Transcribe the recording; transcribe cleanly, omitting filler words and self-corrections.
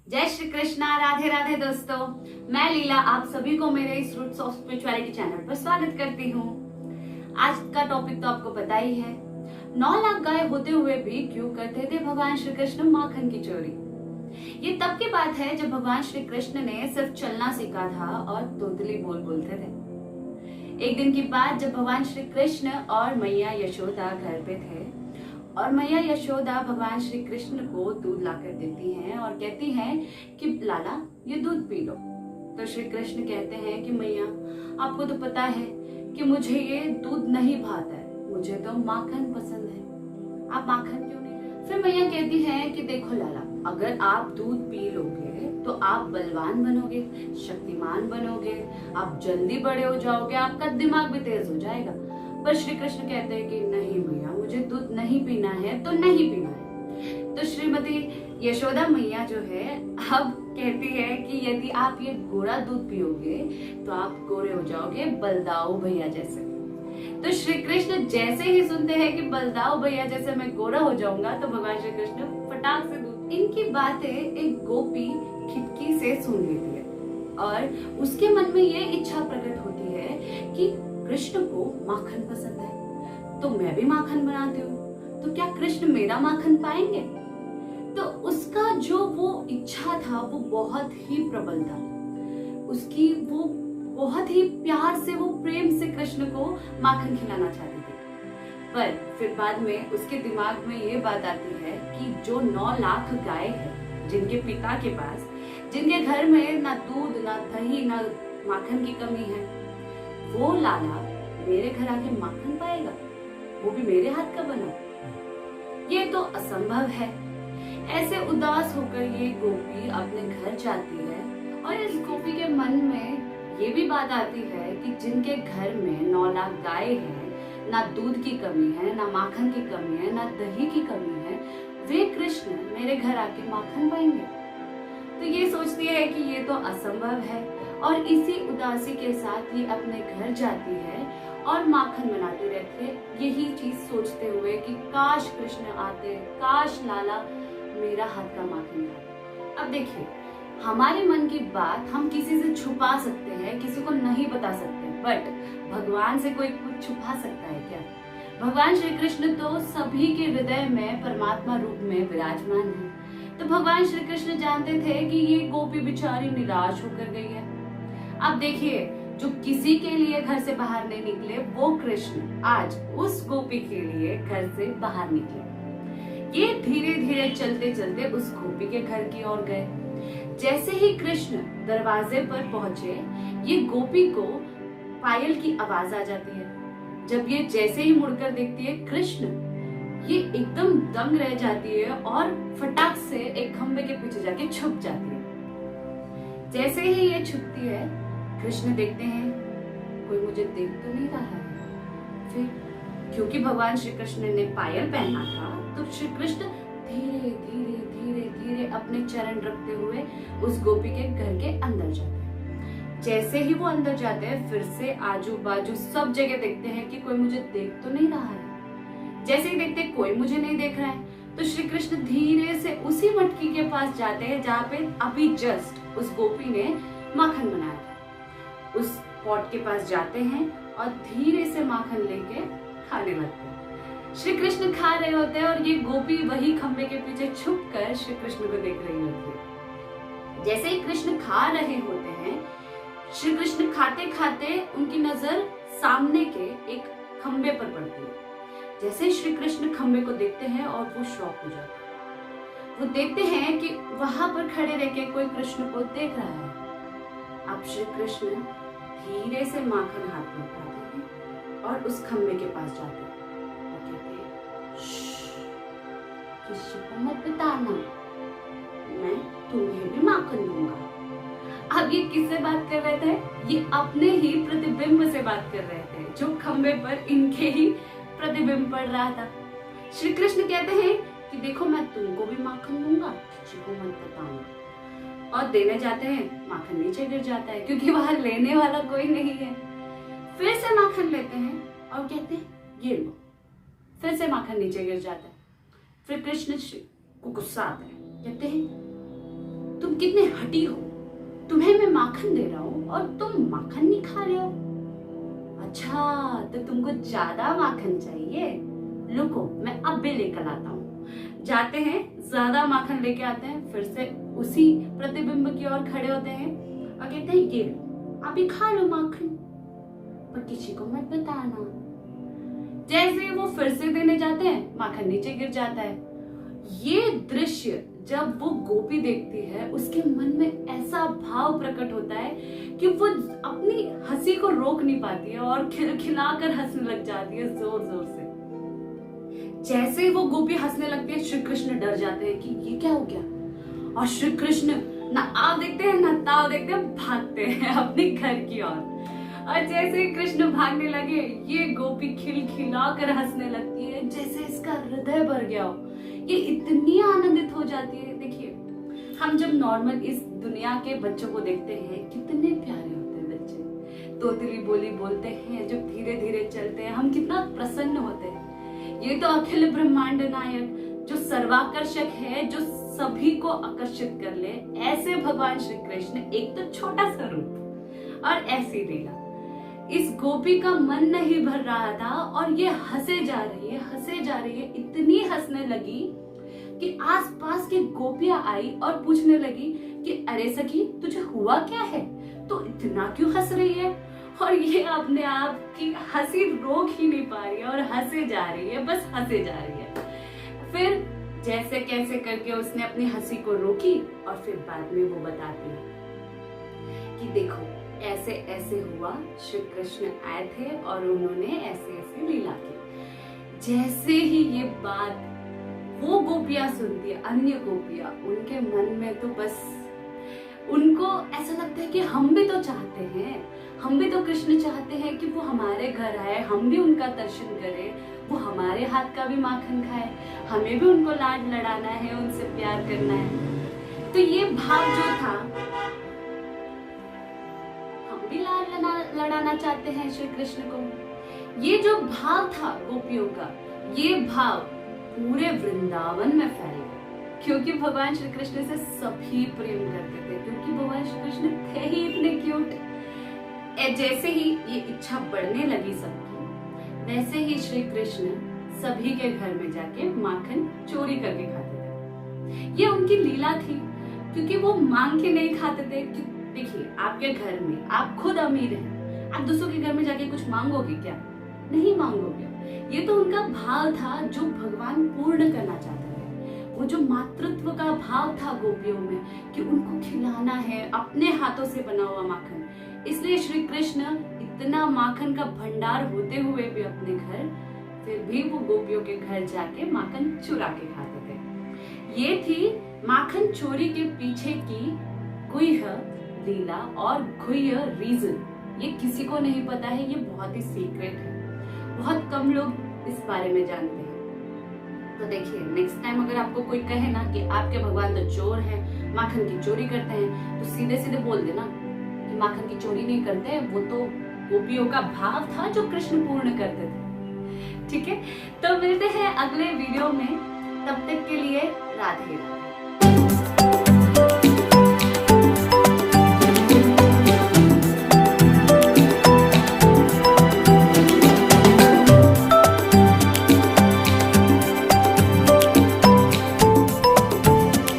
जय श्री कृष्णा। राधे राधे दोस्तों, मैं लीला आप सभी को मेरे इस रूट्स ऑफ स्पिरिचुअलिटी चैनल पर स्वागत करती हूँ। आज का टॉपिक तो आपको पता ही है, 9 लाख गाय होते हुए भी क्यों करते थे भगवान श्री कृष्ण माखन की चोरी। ये तब की बात है जब भगवान श्री कृष्ण ने सिर्फ चलना सीखा था और तोतली बोलते थे। एक दिन की बात, जब भगवान श्री कृष्ण और मैया यशोदा घर पे थे और मैया यशोदा भगवान श्री कृष्ण को दूध लाकर देती हैं और कहती हैं कि लाला ये दूध पी लो। तो श्री कृष्ण कहते हैं कि मैया आपको तो पता है कि मुझे ये दूध नहीं भाता है, मुझे तो माखन पसंद है, आप माखन क्यों नहीं। फिर मैया कहती हैं कि देखो लाला, अगर आप दूध पी लोगे तो आप बलवान बनोगे, शक्तिमान बनोगे, आप जल्दी बड़े हो जाओगे, आपका दिमाग भी तेज हो जाएगा। पर श्री कृष्ण कहते हैं कि नहीं मैया, मुझे दूध नहीं पीना है तो नहीं पीना है। तो श्रीमती यशोदा मैया जो है अब कहती है कि यदि आप ये गोरा दूध पियोगे तो आप गोरे हो जाओगे बलदाऊ भैया जैसे। तो श्री कृष्ण जैसे ही सुनते हैं कि बलदाऊ भैया जैसे मैं गोरा हो जाऊंगा, तो भगवान श्री कृष्ण फटाक से दूध। इनकी बातें एक गोपी खिड़की से सुन लेती है और उसके मन में ये इच्छा प्रकट होती है कि कृष्ण को माखन पसंद है तो मैं भी माखन बनाती हूँ, तो क्या कृष्ण मेरा माखन पाएंगे। तो उसका जो वो इच्छा था वो बहुत ही प्रबल था, उसकी वो बहुत ही प्यार से, वो प्रेम से कृष्ण को माखन खिलाना चाहती थी। पर फिर बाद में उसके दिमाग में ये बात आती है कि जो 9 लाख गाय है जिनके पिता के पास, जिनके घर में ना दूध ना दही ना माखन की कमी है, वो लाला मेरे घर आके माखन पाएगा, वो भी मेरे हाथ का बना। ये तो असंभव है। ऐसे उदास होकर ये गोपी अपने घर जाती है और इस गोपी के मन में ये भी बात आती है कि जिनके घर में 9 लाख गाय है, ना दूध की कमी है, ना माखन की कमी है, ना दही की कमी है, वे कृष्ण मेरे घर आके माखन पाएंगे। तो ये सोचती है कि ये तो असंभव है और इसी उदासी के साथ ये अपने घर जाती है और माखन बनाती रहती है, यही चीज सोचते हुए कि काश कृष्ण आते, काश लाला मेरा हाथ का माखन खाते। अब देखिए, हमारे मन की बात हम किसी से छुपा सकते हैं, किसी को नहीं बता सकते, बट भगवान से कोई कुछ छुपा सकता है क्या। भगवान श्री कृष्ण तो सभी के हृदय में परमात्मा रूप में विराजमान है। तो भगवान श्री कृष्ण जानते थे कि ये गोपी बेचारी निराश होकर गई है। अब देखिए, जो किसी के लिए घर से बाहर नहीं निकले, वो कृष्ण आज उस गोपी के लिए घर से बाहर निकले। ये धीरे धीरे चलते चलते उस गोपी के घर की ओर गए। जैसे ही कृष्ण दरवाजे पर पहुंचे, ये गोपी को पायल की आवाज आ जाती है। जब ये जैसे ही मुड़कर देखती है कृष्ण, ये एकदम दंग रह जाती है और फटाक से एक खंबे के पीछे जाके छुप जाती है। जैसे ही ये छुपती है, कृष्ण देखते हैं कोई मुझे देख तो नहीं रहा है। फिर क्योंकि भगवान श्री कृष्ण ने पायल पहना था, तो श्री कृष्ण धीरे धीरे धीरे धीरे अपने चरण रखते हुए उस गोपी के घर के अंदर जाते हैं। जैसे ही वो अंदर जाते हैं, फिर से आजू बाजू सब जगह देखते हैं कि कोई मुझे देख तो नहीं रहा है। जैसे ही देखते कोई मुझे नहीं देख रहा है, तो श्री कृष्ण धीरे से उसी मटकी के पास जाते हैं जहाँ पे अभी जस्ट उस गोपी ने माखन बनाया था। उस पॉट के पास जाते हैं और धीरे से माखन लेके खाने लगते हैं। श्री कृष्ण खा रहे होते हैं और ये गोपी वही खंबे के पीछे छुपकर श्री कृष्ण को देख रही होती है। जैसे ही कृष्ण खा रहे होते हैं, श्री कृष्ण खाते खाते उनकी नजर सामने के एक खंबे पर पड़ती है। जैसे ही श्री कृष्ण खंबे को देखते हैं और वो शॉक हो जाते हैं। वो देखते हैं कि वहां पर खड़े रह के कोई कृष्ण को देख रहा है। अब श्री कृष्ण धीरे से माखन हाथ में उठाते हैं और उस खंबे के पास जाते हैं और कहते हैं, किसी को मत बताना, मैं तुम्हें भी माखन दूंगा। अब ये किससे बात कर रहे थे? ये अपने ही प्रतिबिंब से बात कर रहे थे, जो खंबे पर इनके ही प्रतिबिंब पड़ रहा था। श्री कृष्ण कहते हैं कि देखो, मैं तुमको भी माखन दूंगा, किसी को मत बताऊंगा। और देने जाते हैं, माखन नीचे गिर जाता है क्योंकि वहां लेने वाला कोई नहीं है। फिर से माखन लेते हैं और कहते हैं ये लो, फिर से माखन नीचे गिर जाता है। फिर कृष्ण को गुस्सा आता है, कहते हैं तुम कितने हठी हो, तुम्हें मैं माखन दे रहा हूँ और तुम माखन नहीं खा रहे हो। अच्छा, तो तुमको ज्यादा माखन चाहिए, रुको मैं अब भी लेकर आता हूँ। जाते हैं, ज्यादा माखन लेके आते हैं, फिर से उसी प्रतिबिंब की ओर खड़े होते हैं और कहते हैं ये अभी खा लो माखन, पर किसी को मत बताना। जैसे वो फिर से देने जाते हैं, माखन नीचे गिर जाता है। ये दृश्य जब वो गोपी देखती है, उसके मन में ऐसा भाव प्रकट होता है कि वो अपनी हंसी को रोक नहीं पाती है और खिलखिलाकर हंसने लग जाती है जोर जोर से। जैसे ही वो गोपी हंसने लगती है, श्री कृष्ण डर जाते हैं कि ये क्या हो गया, और श्री कृष्ण ना आव देखते हैं ना ताव देखते हैं, भागते हैं अपने घर की ओर। और जैसे कृष्ण भागने लगे, ये गोपी खिलखिलाकर हंसने लगती है जैसे इसका हृदय भर गया हो। ये इतनी आनंदित हो जाती है। देखिए, हम जब नॉर्मल इस दुनिया के बच्चों को देखते हैं, कितने प्यारे होते हैं बच्चे, तोतली बोली बोलते हैं, जब धीरे धीरे चलते हैं, हम कितना प्रसन्न होते हैं। ये तो अखिल ब्रह्मांड नायक, जो सर्वाकर्षक है, जो सभी को आकर्षित कर ले, ऐसे भगवान श्री कृष्ण, एक तो छोटा सा रूप और ऐसी लीला। इस गोपी का मन नहीं भर रहा था और ये हंसे जा रही है, इतनी हंसने लगी कि आसपास की गोपियां आई और पूछने लगी कि अरे सखी, तुझे हुआ क्या है, तो इतना क्यों हंस रही है। और ये अपने आप की हंसी रोक ही नहीं पा रही है और हंसे जा रही है, बस हंसे जा रही है। फिर जैसे कैसे करके उसने अपनी हंसी को रोकी और फिर बाद में वो बताती है कि देखो ऐसे ऐसे हुआ, श्री कृष्ण आए थे और उन्होंने ऐसे ऐसे लीला की। जैसे ही ये बात वो गोपियां सुनती है, अन्य गोपियां, उनके मन में तो बस उनको ऐसा लगता है कि हम भी तो चाहते हैं, हम भी तो कृष्ण चाहते हैं कि वो हमारे घर आए, हम भी उनका दर्शन करें, वो हमारे हाथ का भी माखन खाए, हमें भी उनको लाड लड़ाना है, उनसे प्यार करना है। तो ये भाव जो था, हम भी लाड लड़ाना चाहते हैं श्री कृष्ण को। ये जो भाव था गोपियों का, ये भाव पूरे वृंदावन में फैल गया, क्योंकि भगवान श्री कृष्ण से सभी प्रेम करते थे, क्योंकि भगवान श्री कृष्ण थे ही इतने क्यूट। जैसे ही ये इच्छा बढ़ने लगी सबकी, वैसे ही श्री कृष्ण सभी के घर में जाके माखन चोरी करके खाते थे। ये उनकी लीला थी, क्योंकि वो मांग के नहीं खाते थे। देखिए, आपके घर में आप खुद अमीर हैं, आप दूसरों के घर में जाके कुछ मांगोगे क्या? नहीं मांगोगे। ये तो उनका भाव था जो भगवान पूर्ण करना चाहते थे। वो जो मातृत्व का भाव था गोपियों में कि उनको खिलाना है अपने हाथों से बना हुआ माखन। इसलिए श्री कृष्ण इतना माखन का भंडार होते हुए भी अपने घर, फिर भी वो गोपियों के घर जाके माखन चुरा के खाते थे। ये थी माखन चोरी के पीछे की गुह्य लीला और गुह्य रीजन। ये किसी को नहीं पता है, ये बहुत ही सीक्रेट है, बहुत कम लोग इस बारे में जानते हैं। तो देखिए, नेक्स्ट टाइम अगर आपको कोई कहे ना कि आपके भगवान तो चोर हैं, माखन की चोरी करते हैं, तो सीधे सीधे बोल देना कि माखन की चोरी नहीं करते, वो तो गोपियों का भाव था जो कृष्ण पूर्ण करते थे। ठीक है, तो मिलते हैं अगले वीडियो में, तब तक के लिए राधे राधे।